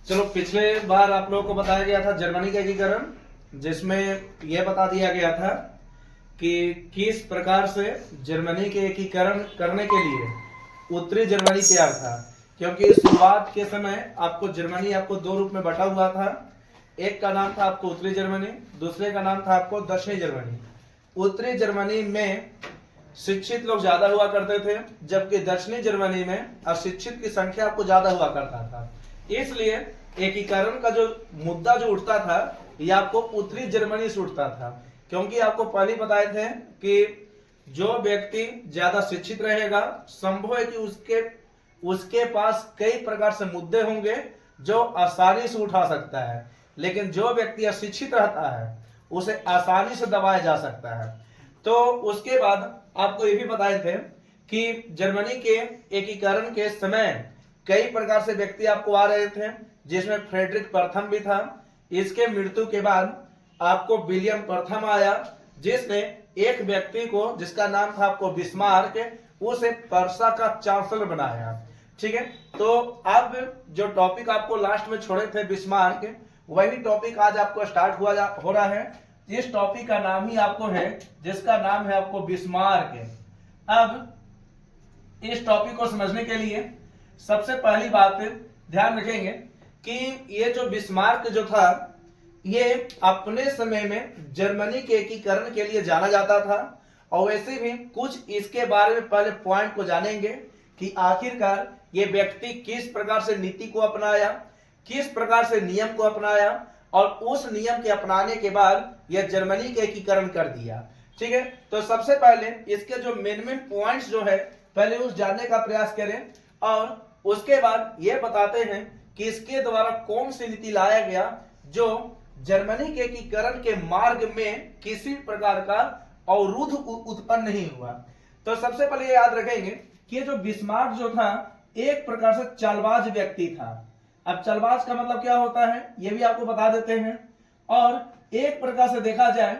चलो, पिछले बार आप लोगों को बताया गया था जर्मनी का एकीकरण, जिसमें यह बता दिया गया था कि किस प्रकार से जर्मनी के एकीकरण करने के लिए उत्तरी जर्मनी तैयार था। क्योंकि शुरुआत के समय आपको जर्मनी आपको दो रूप में बटा हुआ था। एक का नाम था आपको उत्तरी जर्मनी, दूसरे का नाम था आपको दक्षिणी जर्मनी। उत्तरी जर्मनी में शिक्षित लोग ज्यादा हुआ करते थे, जबकि दक्षिणी जर्मनी में अशिक्षित की संख्या आपको ज्यादा हुआ करता था। इसलिए एकीकरण का जो मुद्दा जो उठता था, यह आपको उत्तरी जर्मनी से उठता था। क्योंकि आपको पहले बताए थे कि जो व्यक्ति ज्यादा शिक्षित रहेगा, संभव है कि उसके पास कई प्रकार से मुद्दे होंगे जो आसानी से उठा सकता है, लेकिन जो व्यक्ति अशिक्षित रहता है उसे आसानी से दबाया जा सकता है। तो उसके बाद आपको ये भी बताए थे कि जर्मनी के एकीकरण के समय कई प्रकार से व्यक्ति आपको आ रहे थे, जिसमें फ्रेडरिक प्रथम भी था। इसके मृत्यु के बाद आपको विलियम प्रथम आया, जिसने एक व्यक्ति को, जिसका नाम था आपको बिस्मार्क, उसे पर्सा का चांसलर बनाया। ठीक है, तो अब जो टॉपिक आपको लास्ट में छोड़े थे बिस्मार्क, वही टॉपिक आज आपको स्टार्ट हो रहा है। इस टॉपिक का नाम ही आपको है, जिसका नाम है आपको बिस्मार्क। अब इस टॉपिक को समझने के लिए सबसे पहली बात ध्यान रखेंगे कि ये जो बिस्मार्क जो था, ये अपने समय में जर्मनी के एकीकरण के लिए जाना जाता था। और वैसे भी कुछ इसके बारे में पहले पॉइंट को जानेंगे कि आखिरकार ये व्यक्ति किस प्रकार से नीति को अपनाया, किस प्रकार से नियम को अपनाया, और उस नियम के अपनाने के बाद यह जर्मनी के एकीकरण कर दिया। ठीक है, तो सबसे पहले इसके जो मेन पॉइंट्स जो है, पहले उस जानने का प्रयास करें, और उसके बाद यह बताते हैं कि इसके द्वारा कौन सी नीति लाया गया जो जर्मनी के एकीकरण के मार्ग में किसी प्रकार का अवरुद्ध उत्पन्न नहीं हुआ। तो सबसे पहले याद रखेंगे कि जो बिस्मार्क जो था, एक प्रकार से चालबाज व्यक्ति था। अब चालबाज का मतलब क्या होता है, यह भी आपको बता देते हैं। और एक प्रकार से देखा जाए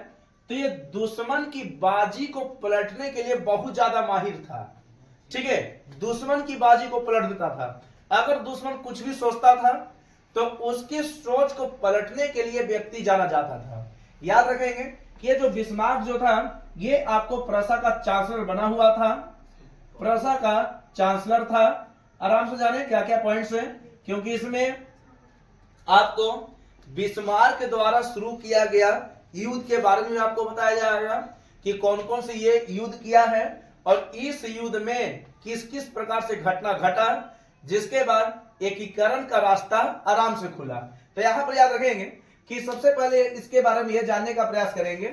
तो ये दुश्मन की बाजी को पलटने के लिए बहुत ज्यादा माहिर था। ठीक है, दुश्मन की बाजी को पलट देता था। अगर दुश्मन कुछ भी सोचता था तो उसकी सोच को पलटने के लिए व्यक्ति जाना जाता था। याद रखेंगे कि ये जो बिस्मार्क जो था, ये आपको प्रसा का चांसलर बना हुआ था। प्रसा का चांसलर था। आराम से जाने क्या क्या पॉइंट्स है, क्योंकि इसमें आपको बिस्मार्क के द्वारा शुरू किया गया युद्ध के बारे में आपको बताया जाएगा कि कौन कौन से ये युद्ध किया है, और इस युद्ध में किस किस प्रकार से घटना घटा, जिसके बाद एकीकरण का रास्ता आराम से खुला। तो यहां पर याद रखेंगे कि सबसे पहले इसके बारे में यह जानने का प्रयास करेंगे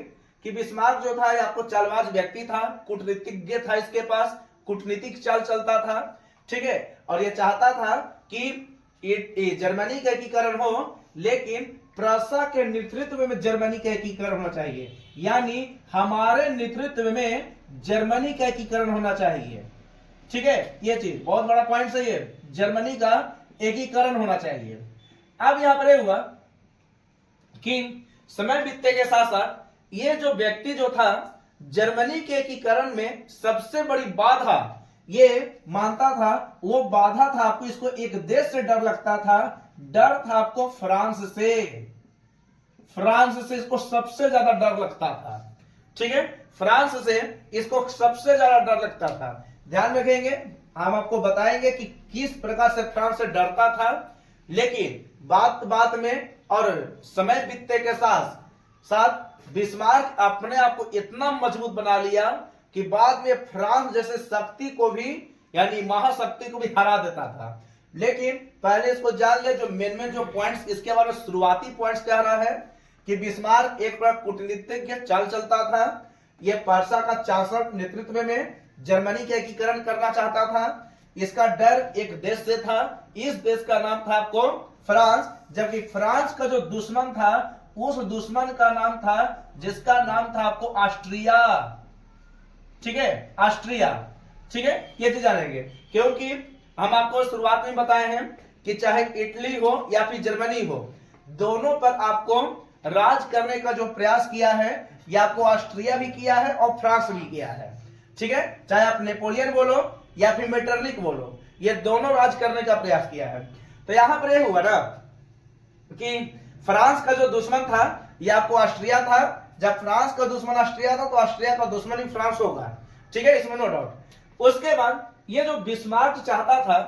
कि बिस्मार्क जो था, ये आपको चालबाज व्यक्ति था, कूटनीतिज्ञ था, इसके पास कूटनीतिक चाल चलता था। ठीक है, और यह चाहता था कि जर्मनी का एकीकरण हो, लेकिन प्रसा के नेतृत्व में जर्मनी का एकीकरण होना चाहिए, यानी हमारे नेतृत्व में जर्मनी का एकीकरण होना चाहिए। ठीक है, ये चीज बहुत बड़ा पॉइंट है, ये जर्मनी का एकीकरण होना चाहिए। अब यहां पर यह हुआ कि समय बीतने के साथ साथ ये जो व्यक्ति जो था, जर्मनी के एकीकरण में सबसे बड़ी बाधा ये मानता था। वो बाधा था आपको, इसको एक देश से डर लगता था, डर था आपको फ्रांस से। फ्रांस से इसको सबसे ज्यादा डर लगता था। ठीक है, फ्रांस से इसको सबसे ज्यादा डर लगता था। ध्यान रखेंगे, हम आपको बताएंगे कि किस प्रकार से फ्रांस से डरता था। लेकिन बात बात में और समय बीतने के साथ साथ बिस्मार्क अपने आप को इतना मजबूत बना लिया कि बाद में फ्रांस जैसे शक्ति को भी, यानी महाशक्ति को भी हरा देता था। लेकिन पहले इसको जान ले, जो मेन जो पॉइंट्स इसके बारे में शुरुआती पॉइंट्स कह रहा है कि बिस्मार्क एक प्रकार कूटनीतिज्ञ चाल चलता था। यह पर्सा का चांसलर नेतृत्व में जर्मनी का एकीकरण करना चाहता था। इसका डर एक देश से था, इस देश का नाम था आपको फ्रांस, जबकि फ्रांस का जो दुश्मन था, उस दुश्मन का नाम था, जिसका नाम था आपको ऑस्ट्रिया। ठीक है, ऑस्ट्रिया। ठीक है, ये चीज जानेंगे, क्योंकि हम आपको शुरुआत में बताए हैं कि चाहे इटली हो या फिर जर्मनी हो, दोनों पर आपको राज करने का जो प्रयास किया है, या आपको ऑस्ट्रिया भी किया है और फ्रांस भी किया है। ठीक है, चाहे आप नेपोलियन बोलो या फिर मेटरनिक बोलो, ये दोनों राज करने का प्रयास किया है। तो यहां पर यह हुआ ना कि फ्रांस का जो दुश्मन था ये आपको ऑस्ट्रिया था। जब फ्रांस का दुश्मन ऑस्ट्रिया था तो ऑस्ट्रिया का दुश्मन ही फ्रांस होगा, ठीक है, इसमें नो डाउट। उसके बाद ये जो बिस्मार्क चाहता था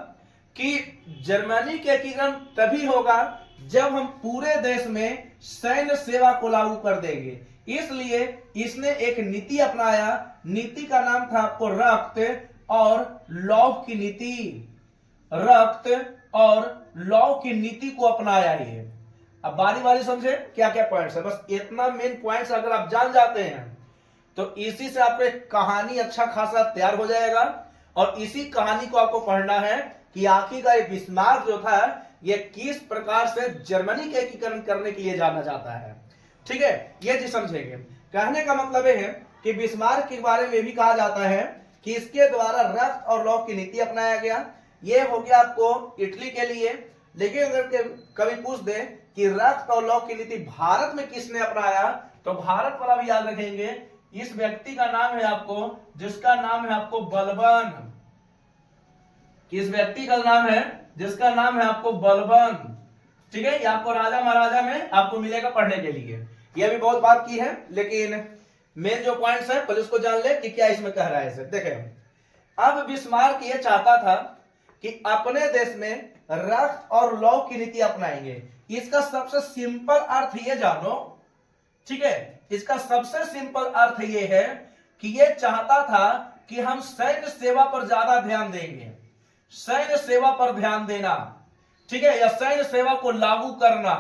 कि जर्मनी के एकीकरण तभी होगा जब हम पूरे देश में सैन्य सेवा को लागू कर देंगे। इसलिए इसने एक नीति अपनाया, नीति का नाम था आपको रक्त और लौह की नीति। रक्त और लौह की नीति को अपनाया ये। अब बारी बारी समझे क्या क्या पॉइंट्स है, बस इतना मेन पॉइंट्स अगर आप जान जाते हैं तो इसी से आपको एक कहानी अच्छा खासा तैयार हो जाएगा। और इसी कहानी को आपको पढ़ना है कि आखिरकार बिस्मार्क जो था ये किस प्रकार से जर्मनी के एकीकरण करने के लिए जाना जाता है, ठीक है, ये चीज समझेंगे। कहने का मतलब है कि बिस्मार्क के बारे में भी कहा जाता है कि इसके द्वारा रक्त और लौह की नीति अपनाया गया। ये हो गया आपको इटली के लिए। लेकिन अगर कभी पूछ दे कि रक्त और लौह की नीति भारत में किसने अपनाया, तो भारत वाला भी याद रखेंगे। इस व्यक्ति का नाम है आपको, जिसका नाम है आपको बलबन। किस व्यक्ति का नाम है, जिसका नाम है आपको बलबन, ठीक है। ये आपको राजा महाराजा में आपको मिलेगा पढ़ने के लिए। ये भी बहुत बात की है, लेकिन मेन जो पॉइंट्स है पहले उसको जान ले कि क्या इसमें कह रहा है इसे। देखें, अब बिस्मार्क ये चाहता था कि अपने देश में रक्त और लौह की नीति अपनाएंगे। इसका सबसे सिंपल अर्थ ये जानो, ठीक है, इसका सबसे सिंपल अर्थ ये है कि ये चाहता था कि हम सैन्य सेवा पर ज्यादा ध्यान देंगे। सैन्य सेवा पर ध्यान देना, ठीक है, या सैन्य सेवा को लागू करना।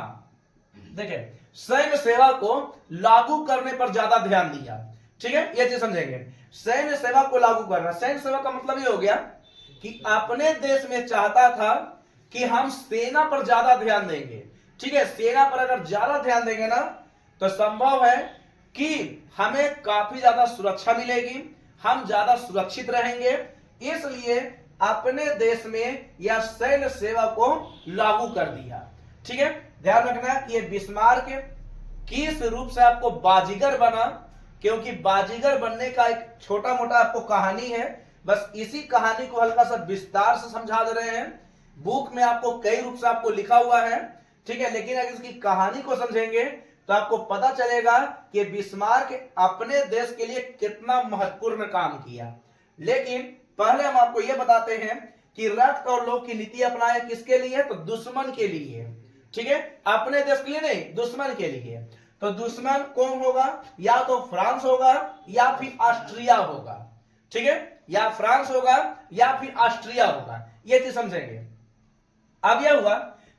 देखिए, सैन्य सेवा को लागू करने पर ज्यादा ध्यान दिया, ठीक है, ये चीज समझेंगे। सैन्य सेवा को लागू करना, सैन्य सेवा का मतलब ये हो गया कि अपने देश में चाहता था कि हम सेना पर ज्यादा ध्यान देंगे, ठीक है। सेना पर अगर ज्यादा ध्यान देंगे ना तो संभव है कि हमें काफी ज्यादा सुरक्षा मिलेगी, हम ज्यादा सुरक्षित रहेंगे। इसलिए अपने देश में यह सैन्य सेवा को लागू कर दिया, ठीक है। ध्यान रखना कि ये बिस्मार्क किस रूप से आपको बाजीगर बना, क्योंकि बाजीगर बनने का एक छोटा मोटा आपको कहानी है। बस इसी कहानी को हल्का सा विस्तार से समझा दे रहे हैं। बुक में आपको कई रूप से आपको लिखा हुआ है, ठीक है, लेकिन अगर इसकी कहानी को समझेंगे तो आपको पता चलेगा कि बिस्मार्क अपने देश के लिए कितना महत्वपूर्ण काम किया। लेकिन पहले हम आपको यह बताते हैं कि रक्त और लौह की नीति अपनाया किसके लिए, तो दुश्मन के लिए, ठीक है, अपने देश के लिए नहीं, दुश्मन के लिए। तो दुश्मन कौन होगा, या तो फ्रांस होगा या फिर ऑस्ट्रिया होगा, ठीक है, या फ्रांस होगा या फिर ऑस्ट्रिया होगा, ये चीज समझेंगे। अब यह हुआ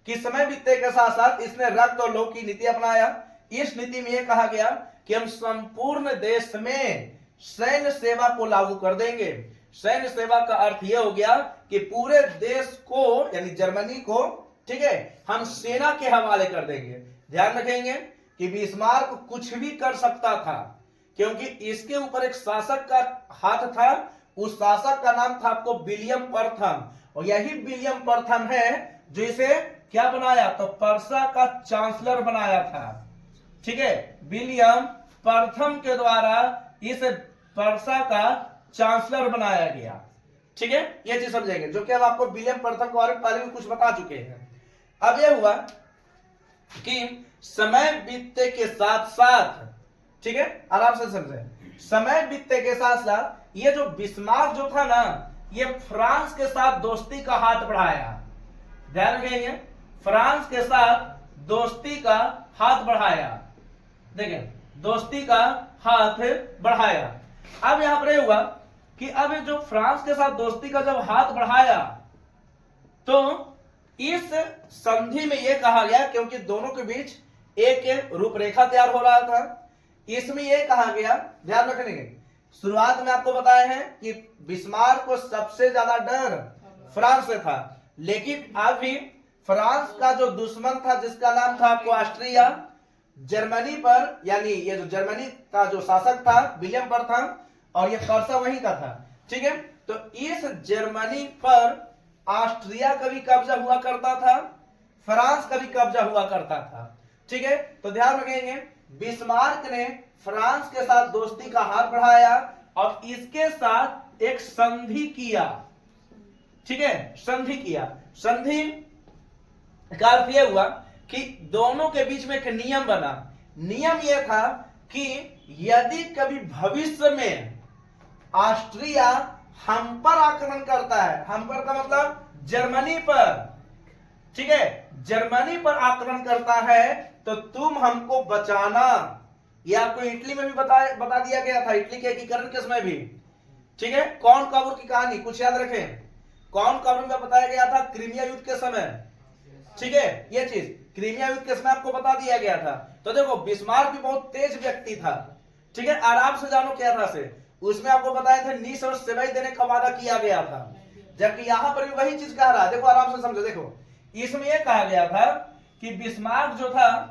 कि समय बीतने के साथ साथ इसने रक्त और लौह की नीति अपनाया। इस नीति में यह कहा गया कि हम संपूर्ण देश में सैन्य सेवा को लागू कर देंगे। सैन्य सेवा का अर्थ यह हो गया कि पूरे देश को, यानी जर्मनी को, ठीक है, हम सेना के हवाले कर देंगे। ध्यान रखेंगे कि बिस्मार्क कुछ भी कर सकता था, क्योंकि इसके ऊपर एक शासक का हाथ था। उस शासक का नाम था आपको विलियम प्रथम, और यही विलियम प्रथम है जो इसे क्या बनाया, तो पर्सा का चांसलर बनाया था, ठीक है। विलियम प्रथम के द्वारा इस पर्सा का चांसलर बनाया गया, ठीक है, ये चीज समझेंगे, जो कि हम आपको विलियम प्रथम के बारे में पहले भी कुछ बता चुके हैं। अब यह हुआ कि समय बीतते के साथ साथ, ठीक है, आराम से समझे, समय बीतते के साथ साथ ये जो बिस्मार्क जो था ना, ये फ्रांस के साथ दोस्ती का हाथ बढ़ाया। ध्यान रखेंगे, फ्रांस के साथ दोस्ती का हाथ बढ़ाया। देखें, दोस्ती का हाथ बढ़ाया। अब यहां पर हुआ कि अब जो फ्रांस के साथ दोस्ती का जब हाथ बढ़ाया तो इस संधि में यह कहा गया, क्योंकि दोनों के बीच एक रूपरेखा तैयार हो रहा था, इसमें यह कहा गया, ध्यान रखेंगे, शुरुआत में आपको बताया है कि बिस्मार्क को सबसे ज्यादा डर फ्रांस से था। लेकिन अभी फ्रांस का जो दुश्मन था, जिसका नाम था आपको ऑस्ट्रिया, जर्मनी पर, यानी ये जो जर्मनी का जो शासक था विलियम प्रथम, और ये पर्सा वहीं का था, ठीक है। तो इस जर्मनी पर ऑस्ट्रिया का भी कब्जा हुआ करता था, फ्रांस का भी कब्जा हुआ करता था, ठीक है। तो ध्यान रखेंगे, बिस्मार्क ने फ्रांस के साथ दोस्ती का हाथ बढ़ाया और इसके साथ एक संधि किया, ठीक है, संधि किया। संधि का अर्थ यह हुआ कि दोनों के बीच में एक नियम बना। नियम यह था कि यदि कभी भविष्य में ऑस्ट्रिया हम पर आक्रमण करता है, हम पर का मतलब जर्मनी पर, ठीक है, जर्मनी पर आक्रमण करता है तो तुम हमको बचाना। यह आपको इटली में भी बता दिया गया था, इटली के एकीकरण के समय भी, ठीक है। कौन काबुल की कहानी कुछ याद रखें, कौन काबुल में बताया गया था क्रीमिया युद्ध के समय, ठीक है, ये चीज क्रीमिया युद्ध के समय आपको बता दिया गया था। तो देखो बिस्मार्क भी बहुत तेज व्यक्ति था, ठीक है, आराम से जानो क्या था से, उसमें आपको बताया था नीस और सेवाई देने का वादा किया गया था, जबकि यहां पर भी वही चीज कह रहा है। देखो आराम से समझो, देखो इसमें यह कहा गया था कि बिस्मार्क जो था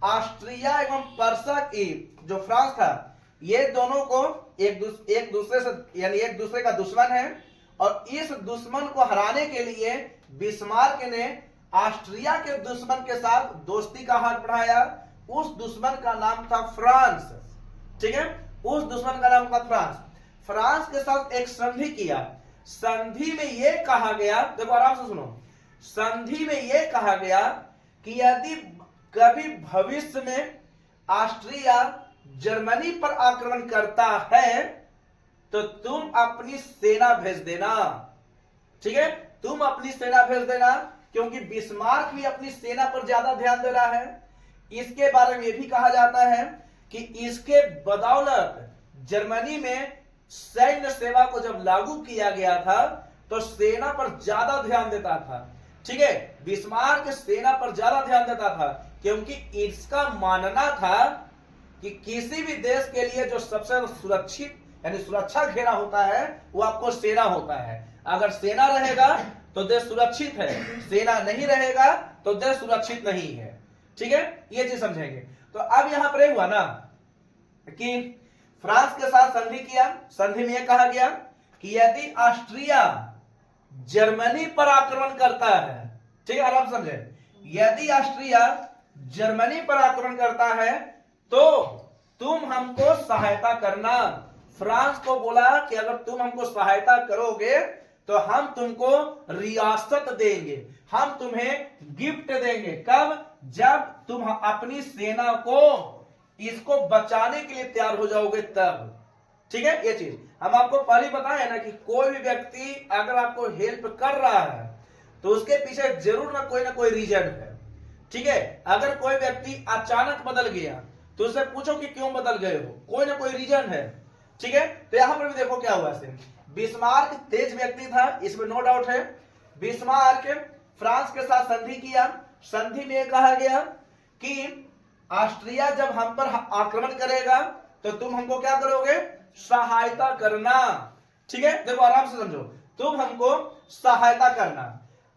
ऑस्ट्रिया एवं पर्सा की जो फ्रांस था, ये दोनों को एक दूसरे से यानी एक दूसरे का दुश्मन है, और इस दुश्मन को हराने के लिए बिस्मार्क ने ऑस्ट्रिया के दुश्मन के साथ दोस्ती का हाथ बढ़ाया। उस दुश्मन का नाम था फ्रांस, ठीक है, उस दुश्मन का नाम था फ्रांस। फ्रांस के साथ एक संधि किया। संधि में यह कहा गया, देखो आराम से सुनो, संधि में यह कहा गया कि यदि कभी भविष्य में ऑस्ट्रिया जर्मनी पर आक्रमण करता है तो तुम अपनी सेना भेज देना, ठीक है, तुम अपनी सेना भेज देना, क्योंकि बिस्मार्क भी अपनी सेना पर ज्यादा ध्यान दे रहा है। इसके बारे में यह भी कहा जाता है कि इसके बदौलत जर्मनी में सैन्य सेवा को जब लागू किया गया था तो सेना पर ज्यादा ध्यान देता था, ठीक है, बिस्मार्क सेना पर ज्यादा ध्यान देता था, क्योंकि इसका मानना था कि किसी भी देश के लिए जो सबसे सुरक्षित यानी सुरक्षा घेरा होता है वो आपको सेना होता है। अगर सेना रहेगा तो देश सुरक्षित है, सेना नहीं रहेगा तो देश सुरक्षित नहीं है, ठीक है, ये चीज समझेंगे। तो अब यहां पर हुआ ना कि फ्रांस के साथ संधि किया। संधि में यह कहा गया कि यदि ऑस्ट्रिया जर्मनी पर आक्रमण करता है, ठीक है, आराम समझे, यदि ऑस्ट्रिया जर्मनी पर आक्रमण करता है तो तुम हमको सहायता करना। फ्रांस को बोला कि अगर तुम हमको सहायता करोगे तो हम तुमको रियासत देंगे, हम तुम्हें गिफ्ट देंगे। कब? जब तुम अपनी सेना को इसको बचाने के लिए तैयार हो जाओगे तब, ठीक है। ये चीज हम आपको पहले बताया ना कि कोई भी व्यक्ति अगर आपको हेल्प कर रहा है तो उसके पीछे जरूर ना कोई रीजन है, ठीक है। अगर कोई व्यक्ति अचानक बदल गया तो उससे पूछो कि क्यों बदल गए हो, कोई ना कोई रीजन है, ठीक है। तो यहां पर भी देखो क्या हुआ से, बिस्मार्क तेज व्यक्ति था, इसमें नो डाउट है। बिस्मार्क फ्रांस के साथ संधि किया। संधि में कहा गया कि ऑस्ट्रिया जब हम पर आक्रमण करेगा तो तुम हमको क्या करोगे? सहायता करना, ठीक है। देखो आराम से समझो, तुम हमको सहायता करना।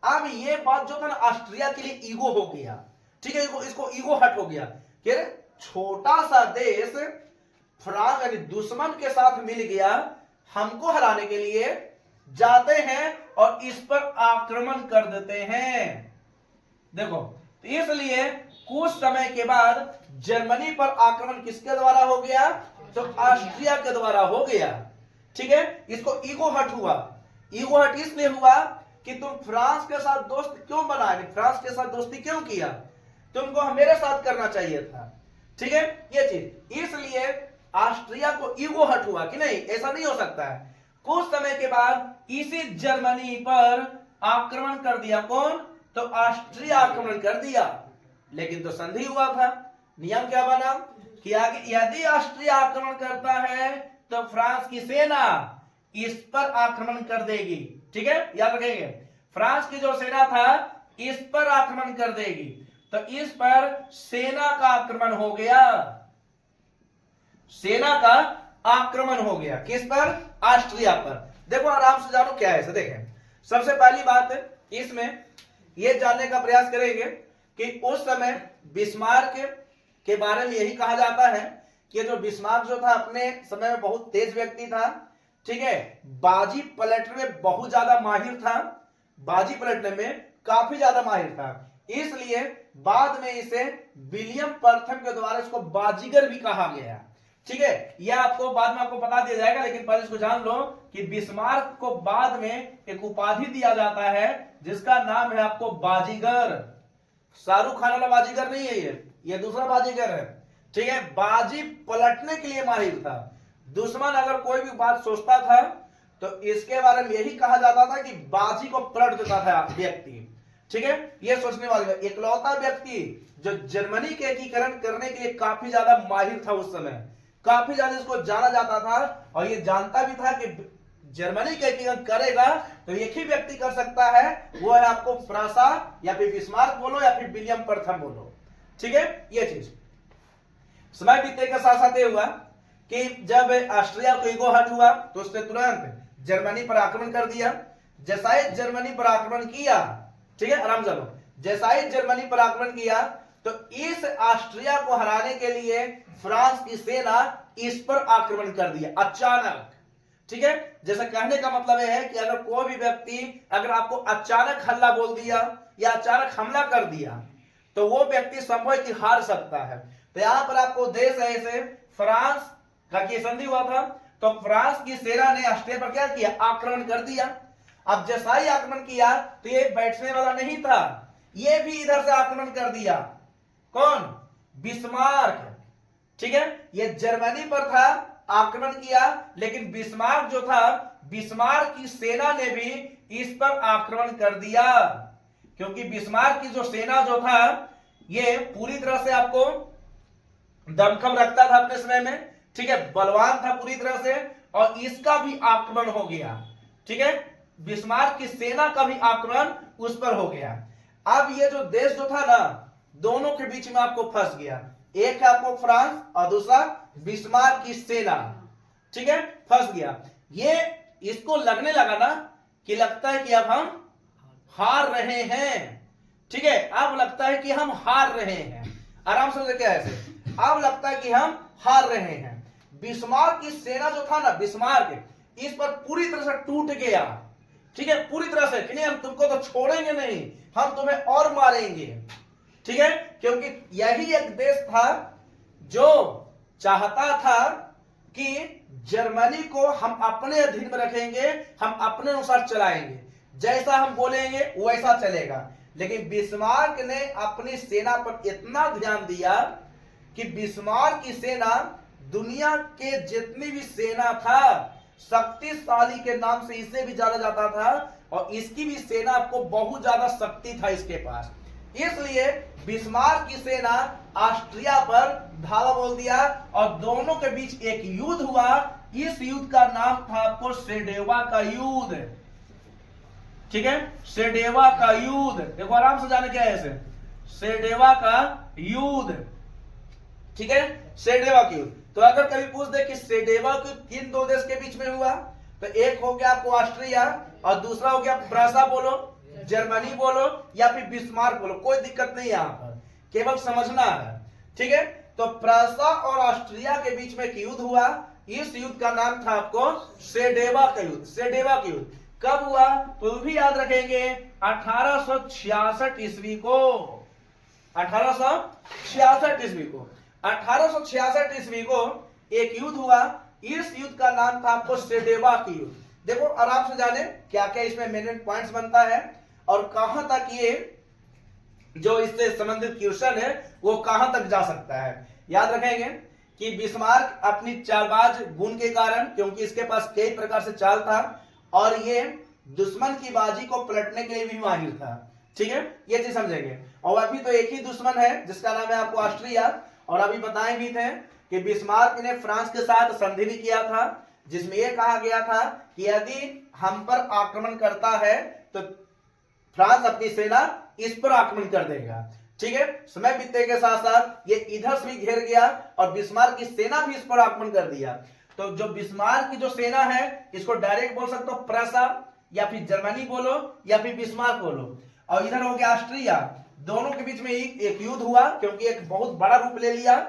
अब ये बात जो था ना ऑस्ट्रिया के लिए ईगो हो गया, ठीक है, इसको ईगो हट हो गया कि छोटा सा देश फ्रांस यानी दुश्मन के साथ मिल गया, हमको हराने के लिए जाते हैं और इस पर आक्रमण कर देते हैं। देखो तो इसलिए कुछ समय के बाद जर्मनी पर आक्रमण किसके द्वारा हो गया? तो ऑस्ट्रिया के द्वारा हो गया, ठीक है। इसको ईगो हट हुआ। ईगो हट इसलिए हुआ कि तुम फ्रांस के साथ दोस्त क्यों बनाए, फ्रांस के साथ दोस्ती क्यों किया, तुमको मेरे साथ करना चाहिए था, ठीक है। ये चीज इसलिए ऑस्ट्रिया को ईगो हट हुआ कि नहीं, ऐसा नहीं हो सकता है। कुछ समय के बाद इसी जर्मनी पर आक्रमण कर दिया कौन? तो ऑस्ट्रिया आक्रमण कर दिया, लेकिन तो संधि हुआ था। नियम क्या बना कि आगे यदि ऑस्ट्रिया आक्रमण करता है तो फ्रांस की सेना इस पर आक्रमण कर देगी, ठीक है, याद रखेंगे। फ्रांस की जो सेना था इस पर आक्रमण कर देगी, तो इस पर सेना का आक्रमण हो गया, सेना का आक्रमण हो गया। किस पर? ऑस्ट्रिया पर। देखो आराम से जानो क्या है। देखें, सबसे पहली बात इसमें यह जानने का प्रयास करेंगे कि उस समय बिस्मार्क के बारे में यही कहा जाता है कि जो बिस्मार्क जो था अपने समय में बहुत तेज व्यक्ति था, ठीक है, बाजी पलटने में बहुत ज्यादा माहिर था, बाजी पलटने में काफी ज्यादा माहिर था। इसलिए बाद में इसे विलियम प्रथम के द्वारा इसको बाजीगर भी कहा गया, ठीक है। यह आपको बाद में आपको बता दिया जाएगा, लेकिन पहले इसको जान लो कि बिस्मार्क को बाद में एक उपाधि दिया जाता है जिसका नाम है आपको बाजीगर। शाहरुख खान वाला बाजीगर नहीं है ये दूसरा बाजीगर है। ठीक है, बाजी पलटने के लिए माहिर था। दुश्मन अगर कोई भी बात सोचता था तो इसके बारे में यही कहा जाता था कि बाजी को पलट देता था व्यक्ति। ठीक है, ये सोचने वाले इकलौता व्यक्ति जो जर्मनी के एकीकरण करने के लिए काफी ज्यादा माहिर था उस समय, काफी ज्यादा इसको जाना जाता था और ये जानता भी था कि जर्मनी का एकीकरण करेगा तो एक ही व्यक्ति कर सकता है, वो है आपको फ्रांसा या फिर बिस्मार्क बोलो या फिर विलियम प्रथम बोलो। ठीक है, ये चीज समय बीतने के साथ साथ ये हुआ कि जब ऑस्ट्रिया को ईगो हर्ट हुआ तो उसने तुरंत जर्मनी पर आक्रमण कर दिया। जैसा ही जर्मनी पर आक्रमण किया, ठीक है आराम चलो, जैसा ही जर्मनी पर आक्रमण किया तो इस ऑस्ट्रिया को हराने के लिए फ्रांस की सेना इस पर आक्रमण कर दिया अचानक। ठीक है, जैसे कहने का मतलब यह है कि अगर कोई भी व्यक्ति अगर आपको अचानक हल्ला बोल दिया या अचानक हमला कर दिया तो वो व्यक्ति संभव कि हार सकता है। तो यहां पर आपको देश है ऐसे फ्रांस का की संधि हुआ था तो फ्रांस की सेना ने ऑस्ट्रिया पर क्या किया, आक्रमण कर दिया। अब जैसा ही आक्रमण किया तो ये बैठने वाला नहीं था, ये भी इधर से आक्रमण कर दिया। कौन? बिस्मार्क। ठीक है, ये जर्मनी पर था, आक्रमण किया, लेकिन बिस्मार्क जो था, बिस्मार्क की सेना ने भी इस पर आक्रमण कर दिया, क्योंकि बिस्मार्क की जो सेना जो था ये पूरी तरह से आपको दमखम रखता था अपने समय में। ठीक है, बलवान था पूरी तरह से और इसका भी आक्रमण हो गया। ठीक है, बिस्मार्क की सेना का भी आक्रमण उस पर हो गया। अब ये जो देश जो था ना, दोनों के बीच में आपको फंस गया। एक है आपको फ्रांस और दूसरा बिस्मार्क की सेना। ठीक है, फंस गया। ये इसको लगने लगा ना कि लगता है कि अब हम हार रहे हैं। ठीक है, अब लगता है कि हम हार रहे हैं। आराम से देखिए ऐसे, अब लगता है कि हम हार रहे हैं। बिस्मार्क की सेना जो था ना, बिस्मार्क इस पर पूरी तरह से टूट गया। ठीक है, पूरी तरह से कि नहीं हम तुमको तो छोड़ेंगे नहीं, हम तुम्हें और मारेंगे। ठीक है, क्योंकि यही एक देश था जो चाहता था कि जर्मनी को हम अपने अधीन में रखेंगे, हम अपने अनुसार चलाएंगे, जैसा हम बोलेंगे वैसा चलेगा। लेकिन बिस्मार्क ने अपनी सेना पर इतना ध्यान दिया कि बिस्मार्क की सेना दुनिया के जितनी भी सेना था, शक्तिशाली के नाम से इसे भी जाना जाता था और इसकी भी सेना को बहुत ज्यादा शक्ति था इसके पास। इसलिए बिस्मार्क की सेना ऑस्ट्रिया पर धावा बोल दिया और दोनों के बीच एक युद्ध हुआ। इस युद्ध का नाम था आपको सेडेवा का युद्ध। ठीक है, सेडेवा का युद्ध, देखो आराम से जाने क्या है ऐसे, सेडेवा का युद्ध। ठीक है, सेडेवा की युद्ध। तो अगर कभी पूछ दे कि सेडेवा की किन दो देश के बीच में हुआ, तो एक हो गया आपको ऑस्ट्रिया और दूसरा हो गया फ्रांसा बोलो, जर्मनी बोलो या फिर बिस्मार्क बोलो, कोई दिक्कत नहीं है यहां पर, केवल समझना है। ठीक है, तो फ्रांसा और ऑस्ट्रिया के बीच में एक युद्ध हुआ। इस युद्ध का नाम था आपको सेडेवा का युद्ध। सेडेवा का युद्ध कब हुआ तो भी याद रखेंगे, 1866 ईस्वी को। 1866 ईस्वी को, 1866 ईस्वी को एक युद्ध हुआ। इस युद्ध का नाम था आपको सेडेवा की युद्ध। देखो आराम से जाने क्या क्या इसमें मेन पॉइंट्स बनता है और कहां तक ये जो इससे संबंधित क्वेश्चन है वो कहां तक जा सकता है। याद रखेंगे कि बिस्मार्क अपनी चालबाज गुण के कारण, क्योंकि इसके पास कई प्रकार से चाल था और ये दुश्मन की बाजी को पलटने के लिए भी माहिर था। ठीक है, ये चीज समझेंगे। और अभी तो एक ही दुश्मन है जिसका नाम है आपको ऑस्ट्रिया, और अभी बताए भी थे कि बिस्मार्क ने फ्रांस के साथ संधि भी किया था जिसमें यह कहा गया था कि यदि हम पर आक्रमण करता है तो फ्रांस अपनी सेना इस पर आक्रमण कर देगा। ठीक है, समय बीतने के साथ साथ ये इधर से भी घेर गया और बिस्मार्क की सेना भी इस पर आक्रमण कर दिया। तो जो बिस्मार्क की जो सेना है इसको डायरेक्ट बोल सकते हो फ्रांसा या फिर जर्मनी बोलो या फिर बिस्मार्क बोलो, और इधर हो गया ऑस्ट्रिया। दोनों के बीच में एक युद्ध हुआ क्योंकि एक बहुत बड़ा रूप ले लिया।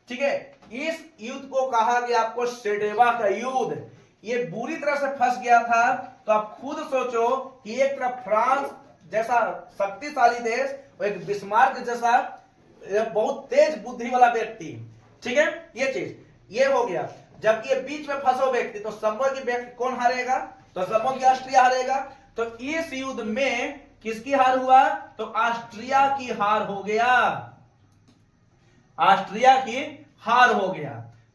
ठीक है, इस युद्ध को कहा गया आपको सेडेवा का युद्ध। ये बुरी तरह से फंस गया था। तो आप खुद सोचो कि एक तरफ फ्रांस जैसा शक्तिशाली देश और एक बिस्मार्क जैसा बहुत तेज बुद्धि वाला व्यक्ति। ठीक है, ये चीज ये हो गया। जबकि ये बीच में फंसो व्यक्ति तो संभव की व्यक्ति कौन हारेगा, तो संभव की ऑस्ट्रिया हारेगा। तो इस युद्ध में किसकी हार हुआ? तो ऑस्ट्रिया की हार हो गया, ऑस्ट्रिया की हार हो गया।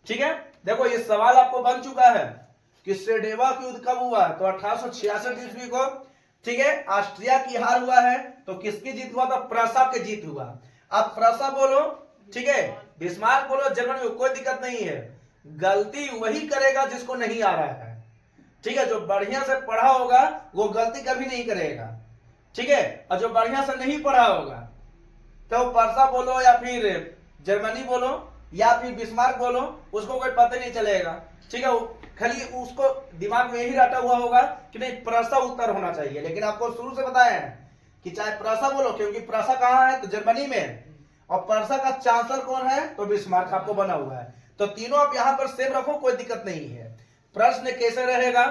ठीक है, देखो ये सवाल आपको बन चुका है कि सेडेवा की युद्ध कब हुआ? तो 1866 ईस्वी को। ठीक है, ऑस्ट्रिया की हार हुआ है, तो किसकी जीत हुआ? तो प्रसा की जीत हुआ। अब प्रसा बोलो, ठीक है, बिस्मार्क बोलो, जर्मनी, कोई दिक्कत नहीं है। गलती वही करेगा जिसको नहीं आ रहा है। ठीक है, जो बढ़िया से पढ़ा होगा वो गलती कभी नहीं करेगा। ठीक है, और जो बढ़िया से नहीं पढ़ा होगा तो प्रसा बोलो या फिर जर्मनी बोलो या फिर बिस्मार्क बोलो, उसको कोई पता नहीं चलेगा। ठीक है, खाली उसको दिमाग में यही रटा हुआ होगा कि नहीं प्रसा उत्तर होना चाहिए। लेकिन आपको शुरू से बताया है कि चाहे प्रसा बोलो, क्योंकि प्रसा कहाँ है? तो जर्मनी में, और प्रसा का चांसलर कौन है? तो बिस्मार्क आपको बना हुआ है। तो तीनों आप यहां पर सेम रखो, कोई दिक्कत नहीं है। प्रश्न कैसे रहेगा,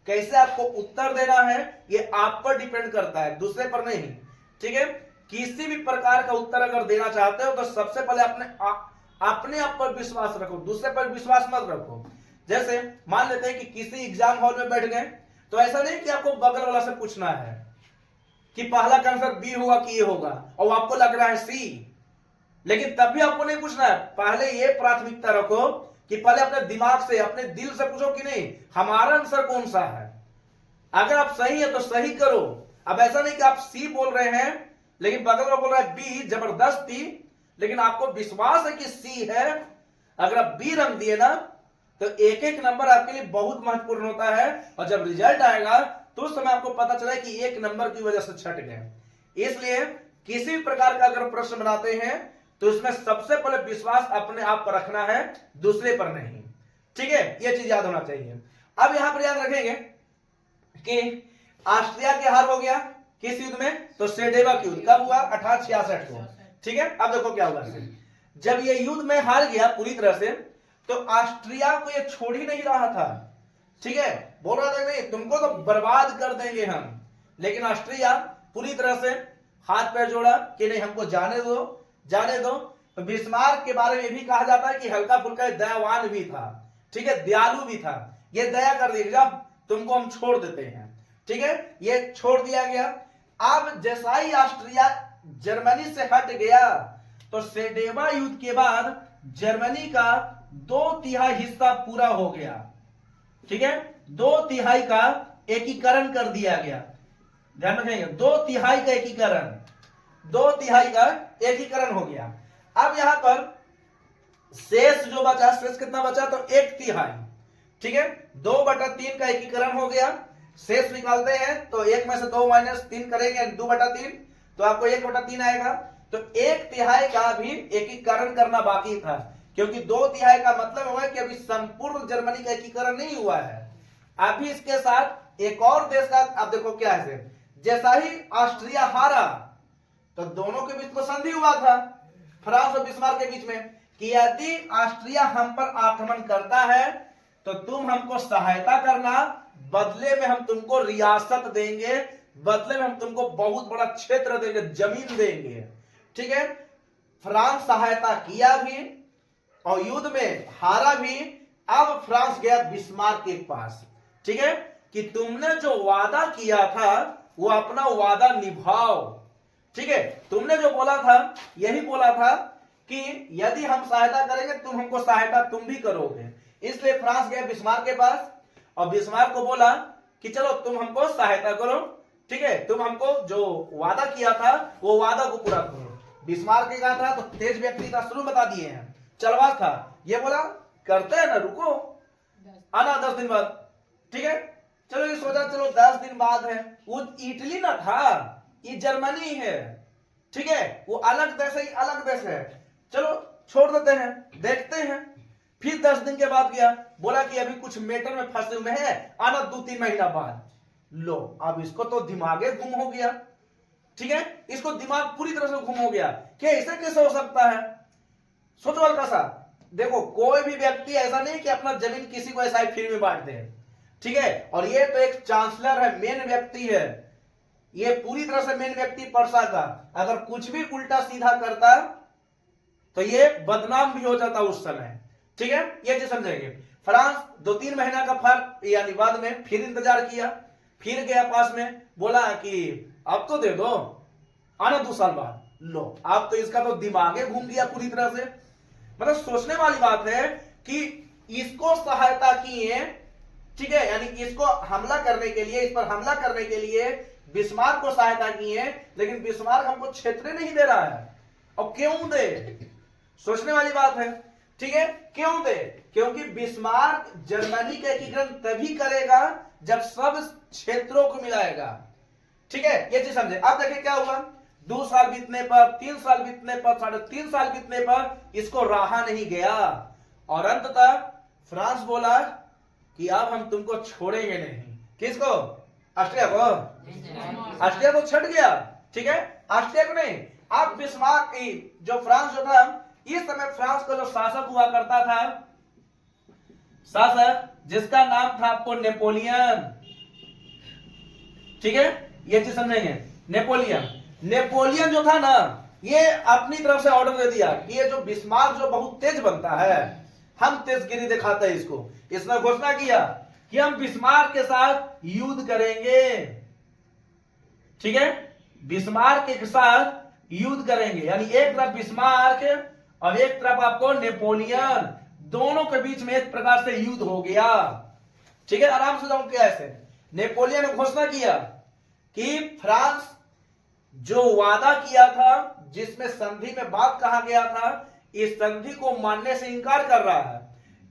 कैसे आपको उत्तर देना है, ये आप पर डिपेंड करता है, दूसरे पर नहीं। ठीक है, किसी भी प्रकार का उत्तर अगर देना चाहते हो तो सबसे पहले अपने आप पर विश्वास रखो, दूसरे पर विश्वास मत रखो। जैसे मान लेते हैं कि किसी एग्जाम हॉल में बैठ गए, तो ऐसा नहीं कि आपको बगल वाला से पूछना है कि पहला का आंसर बी होगा कि ए होगा, और आपको लग रहा है सी, लेकिन तब भी आपको नहीं पूछना है। पहले ये प्राथमिकता रखो कि पहले अपने दिमाग से, अपने दिल से पूछो कि नहीं हमारा आंसर कौन सा है। अगर आप सही है तो सही करो। अब ऐसा नहीं कि आप सी बोल रहे हैं लेकिन बगल में बोल रहा है बी, जबरदस्ती, लेकिन आपको विश्वास है कि सी है। अगर आप बी रंग दिए ना तो एक एक नंबर आपके लिए बहुत महत्वपूर्ण होता है, और जब रिजल्ट आएगा तो उस समय आपको पता चला कि एक नंबर की वजह से छट गए। इसलिए किसी प्रकार का अगर प्रश्न बनाते हैं तो इसमें सबसे पहले विश्वास अपने आप पर रखना है, दूसरे पर नहीं। ठीक है, यह चीज याद होना चाहिए। अब यहां पर याद रखेंगे कि ऑस्ट्रिया की हार हो गया किस युद्ध में? तो सेडेवा की युद्ध कब हुआ? 1866 को। ठीक है, अब देखो क्या हुआ। जब ये युद्ध में हार गया पूरी तरह से, तो ऑस्ट्रिया को ये छोड़ ही नहीं रहा था। ठीक है, बोल रहा था नहीं तुमको तो बर्बाद कर देंगे हम, लेकिन ऑस्ट्रिया पूरी तरह से हाथ पैर जोड़ा कि नहीं हमको जाने दो, जाने दो। तो बिस्मार्क के बारे में भी कहा जाता है कि हल्का फुल्का दयावान भी था। ठीक है, दयालु भी था, ये दया कर देगा, तुमको हम छोड़ देते हैं। ठीक है, ये छोड़ दिया गया। अब जैसा ही ऑस्ट्रिया जर्मनी से हट गया तो सेडेवा युद्ध के बाद जर्मनी का 2/3 हिस्सा पूरा हो गया। ठीक है, 2/3 का एकीकरण कर दिया गया। ध्यान रखेंगे, 2/3 का एकीकरण, 2/3 का एकीकरण हो गया। अब यहां पर शेष जो बचा, शेष कितना बचा? तो 1/3। ठीक है, 2/3 का एकीकरण हो गया। शेष निकालते हैं तो 1 में से 2 - 3 करेंगे, 2/3, तो आपको 1/3 आएगा। तो 1/3 का भी एकीकरण करना बाकी था, क्योंकि 2/3 का मतलब होगा कि अभी संपूर्ण जर्मनी का एकीकरण नहीं हुआ है। अभी इसके साथ एक और देश का, आप देखो क्या है, जैसा ही ऑस्ट्रिया हारा तो दोनों के बीच में संधि हुआ था, फ्रांस और बिस्मार्क के बीच में, कि यदि ऑस्ट्रिया हम पर आक्रमण करता है तो तुम हमको सहायता करना, बदले में हम तुमको रियासत देंगे, बदले में हम तुमको बहुत बड़ा क्षेत्र देंगे, जमीन देंगे। ठीक है, फ्रांस सहायता किया भी और युद्ध में हारा भी। अब फ्रांस गया बिस्मार्क के पास, ठीक है, कि तुमने जो वादा किया था वो अपना वादा निभाओ। ठीक है, तुमने जो बोला था यही बोला था कि यदि हम सहायता करेंगे तुम हमको सहायता तुम भी करोगे। इसलिए फ्रांस गया बिस्मार्क के पास और बिस्मार्क को बोला कि चलो तुम हमको सहायता करो, ठीक है, तुम हमको जो वादा किया था वो वादा को पूरा करो। बिस्मार्क के कहा था, तो तेज व्यक्ति था, शुरू बता दिए हैं, चलवाज था, ये बोला करते हैं ना, रुको आना 10 दिन बाद। ठीक है, चलो ये सोचा चलो 10 दिन बाद है, वो इटली ना था, ये जर्मनी है। ठीक है, वो अलग देश है, अलग देश है, चलो छोड़ देते हैं, देखते हैं। फिर 10 दिन के बाद गया, बोला कि अभी कुछ मैटर में फंसे हुए हैं, आना 2-3 महीना बाद। लो, अब इसको तो दिमागे गुम हो गया। ठीक है, इसको दिमाग पूरी तरह से गुम हो गया कि ऐसा कैसे हो सकता है। सोचो हल्का सा, देखो कोई भी व्यक्ति ऐसा नहीं कि अपना जमीन किसी को ऐसा फ्री में बांट दे। ठीक है, और ये तो एक चांसलर है, मेन व्यक्ति है, ये पूरी तरह से मेन व्यक्ति पर्सा का, अगर कुछ भी उल्टा सीधा करता तो ये बदनाम भी हो जाता उस समय। ठीक है, ये चीज समझेंगे। फ्रांस 2-3 महीना का फर्क यानी बाद में फिर इंतजार किया, फिर गया पास में, बोला कि अब तो दे दो, आना 2 साल बाद। लो, आप तो इसका तो दिमागे घूम गया पूरी तरह से। मतलब सोचने वाली बात है कि इसको सहायता किए, ठीक है, यानी इसको हमला करने के लिए, इस पर हमला करने के लिए बिस्मार्क को सहायता की है, लेकिन बिस्मार्क हमको क्षेत्र नहीं दे रहा है। और क्यों दे? सोचने वाली बात है, ठीक है। क्यों दे? क्योंकि बिस्मार्क जर्मनी का एकीकरण तभी करेगा जब सब क्षेत्रों को मिलाएगा, ठीक है। ये चीज समझे। अब देखिए क्या हुआ, 2 साल बीतने पर, 3 साल बीतने पर, 3.5 साल बीतने पर इसको रहा नहीं गया, और अंततः फ्रांस बोला कि अब हम तुमको छोड़ेंगे नहीं। किसको? ऑस्ट्रिया को। ऑस्ट्रिया को छट गया, ठीक है, ऑस्ट्रिया को नहीं। अब बिस्मार्क जो फ्रांस जो था, इस समय फ्रांस का जो शासक हुआ करता था, शासक जिसका नाम था आपको नेपोलियन, ठीक है, ये चीज समझेंगे। नेपोलियन जो था ना, ये अपनी तरफ से ऑर्डर दे दिया कि ये जो बिस्मार्क जो बहुत तेज बनता है, हम तेजगिरी दिखाते हैं इसको। इसने घोषणा किया कि हम बिस्मार्क के साथ युद्ध करेंगे, ठीक है, बिस्मार्क के साथ युद्ध करेंगे। यानी एक तरफ बिस्मार्क और एक तरफ आपको नेपोलियन, दोनों के बीच में एक प्रकार से युद्ध हो गया, ठीक है। आराम से जाओ। क्या ऐसे नेपोलियन ने घोषणा किया कि फ्रांस जो वादा किया था, जिसमें संधि में बात कहा गया था, इस संधि को मानने से इनकार कर रहा है,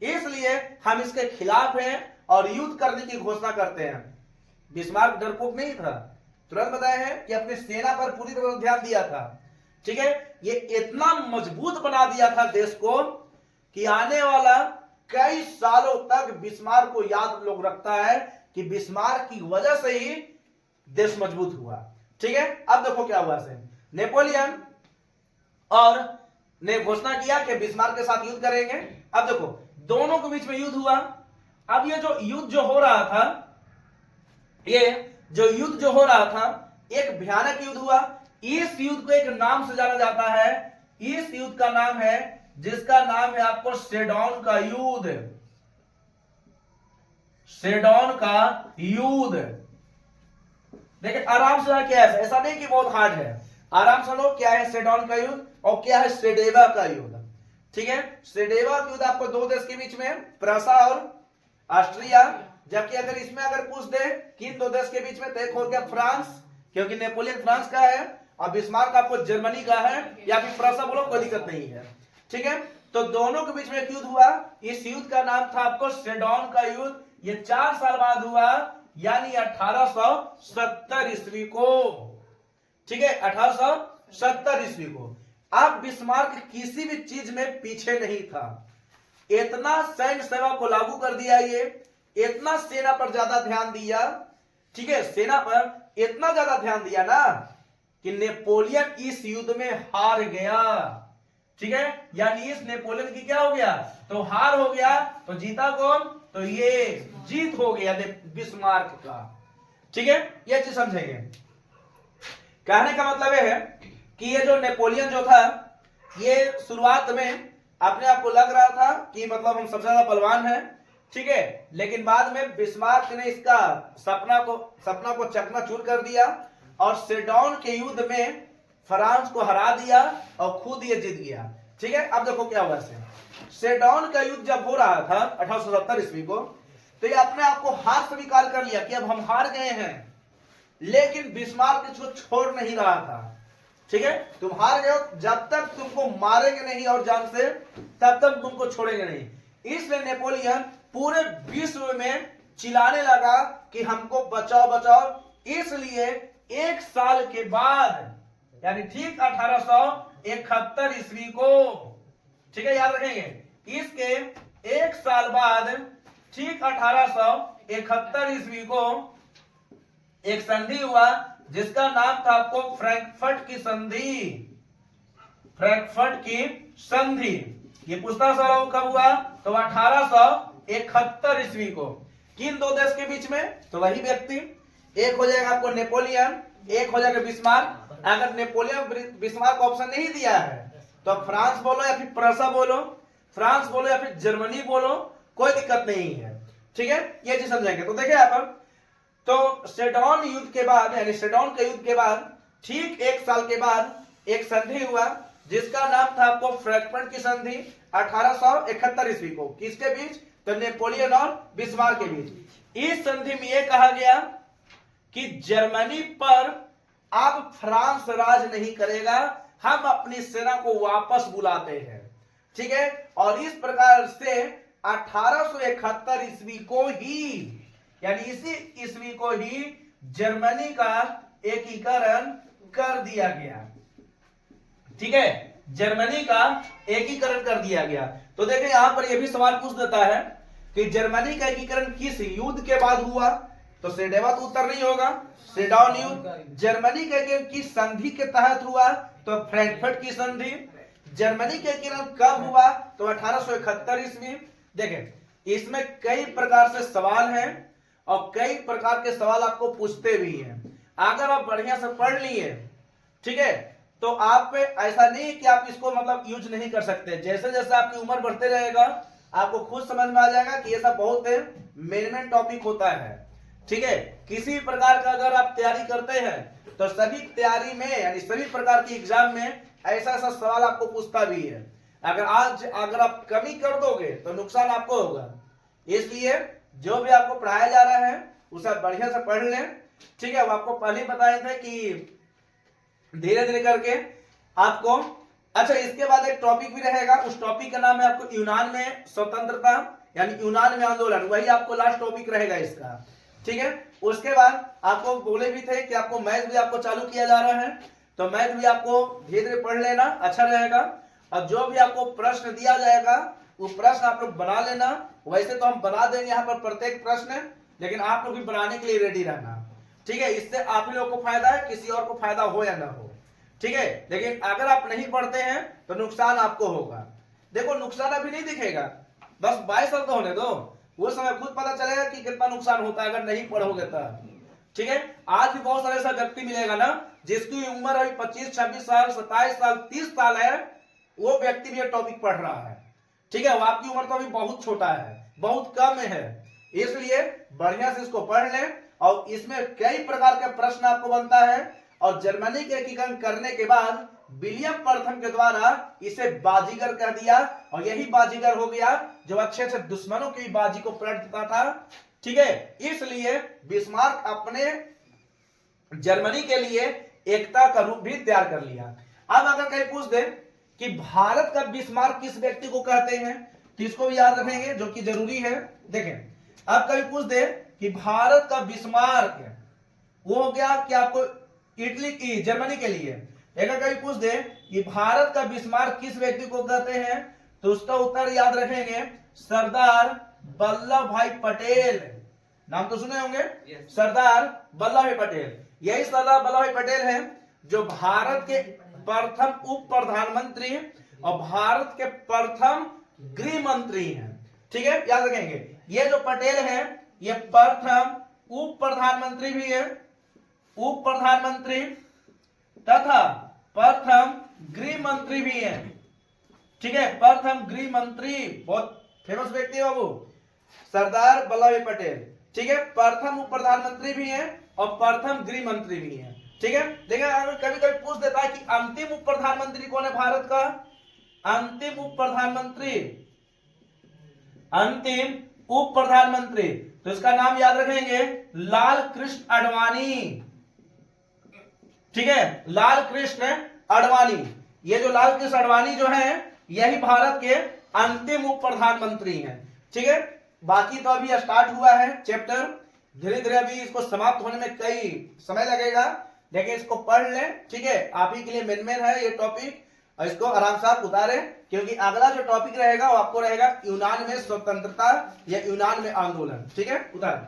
इसलिए हम इसके खिलाफ हैं और युद्ध करने की घोषणा करते हैं। बिस्मार्क डरपोक नहीं था, तुरंत बताया है कि अपनी सेना पर पूरी तरह ध्यान दिया था, ठीक है। ये इतना मजबूत बना दिया था देश को कि आने वाला कई सालों तक बिस्मार्क को याद लोग रखता है कि बिस्मार्क की वजह से ही देश मजबूत हुआ, ठीक है। अब देखो क्या हुआ से नेपोलियन और ने घोषणा किया कि बिस्मार्क के साथ युद्ध करेंगे। अब देखो दोनों के बीच में युद्ध हुआ। अब ये जो युद्ध जो हो रहा था, ये जो युद्ध जो हो रहा था, एक भयानक युद्ध हुआ। इस युद्ध को एक नाम से जाना जाता है। इस युद्ध का नाम है, जिसका नाम है आपको सेडोन का युद्ध। सेडोन का युद्ध। देखिए आराम से क्या है, ऐसा नहीं कि बहुत हार्ड है, आराम से लो। क्या है सेडोन का युद्ध और क्या है सेडेवा का युद्ध, ठीक है। सेडेवा का युद्ध आपको 2 देश के बीच में, प्रसा और ऑस्ट्रिया। जबकि अगर इसमें अगर पूछ दे किन 2 देश के बीच में, तो एक हो गया फ्रांस, क्योंकि नेपोलियन फ्रांस का है, और बिस्मार्क आपको जर्मनी का है, या फिर प्रसा बोलो, कोई दिक्कत नहीं है, ठीक है। तो दोनों के बीच में एक युद्ध हुआ। इस युद्ध का नाम था आपको सेडोन का युद्ध। ये 4 साल बाद हुआ, यानी 1870 ईस्वी को, ठीक है, 1870 ईस्वी को। अब बिस्मार्क किसी भी चीज में पीछे नहीं था। इतना सैन्य सेवा को लागू कर दिया, ये इतना सेना पर ज्यादा ध्यान दिया, ठीक है, सेना पर इतना ज्यादा ध्यान दिया ना कि नेपोलियन इस युद्ध में हार गया, ठीक है। यानी इस नेपोलियन की क्या हो गया, तो हार हो गया। तो जीता कौन, तो ये जीत हो गया बिस्मार्क का, ठीक है। ये चीज समझेंगे। कहने का मतलब यह है कि ये जो नेपोलियन जो था, ये शुरुआत में अपने आप को लग रहा था कि मतलब हम सबसे ज्यादा बलवान हैं, ठीक है, लेकिन बाद में बिस्मार्क ने इसका सपना को चकनाचूर कर दिया और सेडोन के युद्ध में फ्रांस को हरा दिया और खुद ये जीत गया, ठीक है। अब देखो क्या हुआ सेडोन का युद्ध जब हो रहा था 1870 ईस्वी को, तो ये अपने आप को हार स्वीकार कर लिया कि अब हम हार गए हैं, लेकिन बिस्मार्क इसको छोड़ नहीं रहा था, ठीक है। तुम हार गए हो, जब तक तुमको मारेंगे नहीं और जान से, तब तक तुमको छोड़ेंगे नहीं। इसलिए नेपोलियन पूरे विश्व में चिल्लाने लगा कि हमको बचाओ बचाओ। इसलिए 1 साल के बाद, यानी ठीक 1871 ईस्वी को, ठीक है, याद रखेंगे, इसके 1 साल बाद ठीक 1871 ईस्वी को एक संधि हुआ, जिसका नाम था आपको फ्रैंकफर्ट की संधि। फ्रैंकफर्ट की संधि ये पूछता सवाल कब हुआ, तो 1871 ईस्वी को। किन 2 देश के बीच में, तो वही व्यक्ति, एक हो जाएगा आपको नेपोलियन, एक हो जाएगा बिस्मार्क। अगर नेपोलियन बिस्मार्क को ऑप्शन नहीं दिया है, तो फ्रांस बोलो या फिर प्रसा बोलो, फ्रांस बोलो या फिर जर्मनी बोलो, कोई दिक्कत नहीं है, ठीक है। ये चीज समझेंगे। तो देखिए आप तो सेडौन युद्ध के बाद, यानी सेडौन के युद्ध के बाद ठीक 1 साल के बाद एक संधि हुआ जिसका नाम था आपको फ्रैंकफर्ट की संधि 1871 ईस्वी को। किसके बीच? तो नेपोलियन और बिस्मार्क के बीच। इस संधि में यह कहा गया कि जर्मनी पर अब फ्रांस राज नहीं करेगा, हम अपनी सेना को वापस बुलाते हैं। ठीक है, और इस प्रकार से 1871 ईस्वी को ही, यानी इसी ईस्वी को ही जर्मनी का एकीकरण कर दिया गया। ठीक है, जर्मनी का एकीकरण कर दिया गया। तो देखें यहां पर यह भी सवाल पूछ देता है कि जर्मनी का एकीकरण किस युद्ध के बाद हुआ? तो सेडेवा तो उत्तर नहीं होगा, सेडौन युद्ध। जर्मनी के की संधि के तहत हुआ तो फ्रैंकफर्ट की संधि। जर्मनी के एकीकरण कब हुआ? तो 1871 ईस्वी। देखें इसमें कई प्रकार से सवाल हैं और कई प्रकार के सवाल आपको पूछते भी हैं। अगर आप बढ़िया से पढ़ लिए, ठीक है, तो आप पे ऐसा नहीं कि आप इसको मतलब यूज नहीं कर सकते। जैसे जैसे आपकी उम्र बढ़ते रहेगा आपको खुद समझ में आ जाएगा कि ऐसा बहुत मेन टॉपिक होता है। ठीक है, किसी प्रकार का अगर आप तैयारी करते हैं तो सभी तैयारी में, यानी सभी प्रकार की एग्जाम में ऐसा ऐसा सवाल आपको पूछता भी है। अगर आप कमी कर दोगे तो नुकसान आपको होगा। इसलिए जो भी आपको पढ़ाया जा रहा है उसे आप बढ़िया से पढ़ लें। ठीक है, वो आपको पहले ही बताए थे कि धीरे धीरे करके आपको, अच्छा इसके बाद एक टॉपिक भी रहेगा, उस टॉपिक का नाम है आपको यूनान में स्वतंत्रता, यानी यूनान में आंदोलन, वही आपको लास्ट टॉपिक रहेगा इसका। ठीक है, उसके बाद आपको बोले भी थे कि आपको मैथ भी आपको चालू किया जा रहा है, तो मैथ भी आपको धीरे धीरे पढ़ लेना, अच्छा रहेगा। और जो भी आपको प्रश्न दिया जाएगा वो प्रश्न आप लोग बना लेना। वैसे तो हम बना देंगे यहाँ पर प्रत्येक प्रश्न, लेकिन आप लोग भी बनाने के लिए रेडी रहना। ठीक है, इससे आप ही लोगों को फायदा है, किसी और को फायदा हो या ना हो। ठीक है, लेकिन अगर आप नहीं पढ़ते हैं तो नुकसान आपको होगा। देखो नुकसान अभी नहीं दिखेगा, बस 22 साल तो होने दो, वो समय खुद पता चलेगा कि कितना नुकसान होता है अगर नहीं पढ़ोगे तो। ठीक है, आज भी बहुत सारे ऐसा व्यक्ति मिलेगा ना जिसकी उम्र अभी 25, 26 साल, 27 साल, 30 साल है, वो व्यक्ति भी ये टॉपिक पढ़ रहा है। ठीक है, वो आपकी उम्र तो अभी बहुत छोटा है, बहुत कम है, इसलिए बढ़िया से इसको पढ़ लें। और इसमें कई प्रकार के प्रश्न आपको बनता है। और जर्मनी के एकीकरण करने के बाद विलियम प्रथम के द्वारा इसे बाजीगर कह दिया, और यही बाजीगर हो गया जो अच्छे से दुश्मनों की बाजी को पलट देता था। ठीक है, इसलिए बिस्मार्क अपने जर्मनी के लिए एकता का रूप भी तैयार कर लिया। अब अगर कहीं पूछ दे कि भारत का बिस्मार्क किस व्यक्ति को कहते हैं, तो इसको भी याद रखेंगे जो कि जरूरी है। देखें अब कहीं पूछ दे कि भारत का बिस्मार्क वो हो गया कि आपको इटली की जर्मनी के लिए, अगर कहीं पूछ दे कि भारत का बिस्मार्क किस व्यक्ति को कहते हैं, तो उसका उत्तर याद रखेंगे सरदार वल्लभ भाई पटेल। नाम तो सुने होंगे, सरदार वल्लभ भाई पटेल। यही सरदार वल्लभ भाई पटेल हैं जो भारत के प्रथम उप प्रधानमंत्री और भारत के प्रथम गृह मंत्री हैं। ठीक है, याद रखेंगे ये जो पटेल हैं ये प्रथम उप प्रधानमंत्री भी है, उप प्रधानमंत्री तथा प्रथम गृह मंत्री भी है। ठीक है, प्रथम गृह मंत्री, बहुत फेमस व्यक्ति है बाबू सरदार वल्लभ भाई पटेल। ठीक है, प्रथम उप प्रधानमंत्री भी है और प्रथम गृह मंत्री भी है। ठीक है, देखिए अगर कभी कभी पूछ देता है कि अंतिम उप प्रधानमंत्री कौन है भारत का, अंतिम उप प्रधानमंत्री, अंतिम उप प्रधानमंत्री, तो इसका नाम याद रखेंगे लाल कृष्ण आडवाणी। ठीक है, लाल कृष्ण आडवाणी। ये जो लाल कृष्ण आडवाणी जो है यही भारत के अंतिम उप प्रधानमंत्री हैं। ठीक है, बाकी तो अभी स्टार्ट हुआ है चैप्टर, धीरे धीरे अभी इसको समाप्त होने में कई समय लगेगा, लेकिन इसको पढ़ लें। ठीक है, आप ही के लिए मेन है ये टॉपिक, और इसको आराम से आप उतारें, क्योंकि अगला जो टॉपिक रहेगा वो आपको रहेगा यूनान में स्वतंत्रता या यूनान में आंदोलन। ठीक है, उतारें।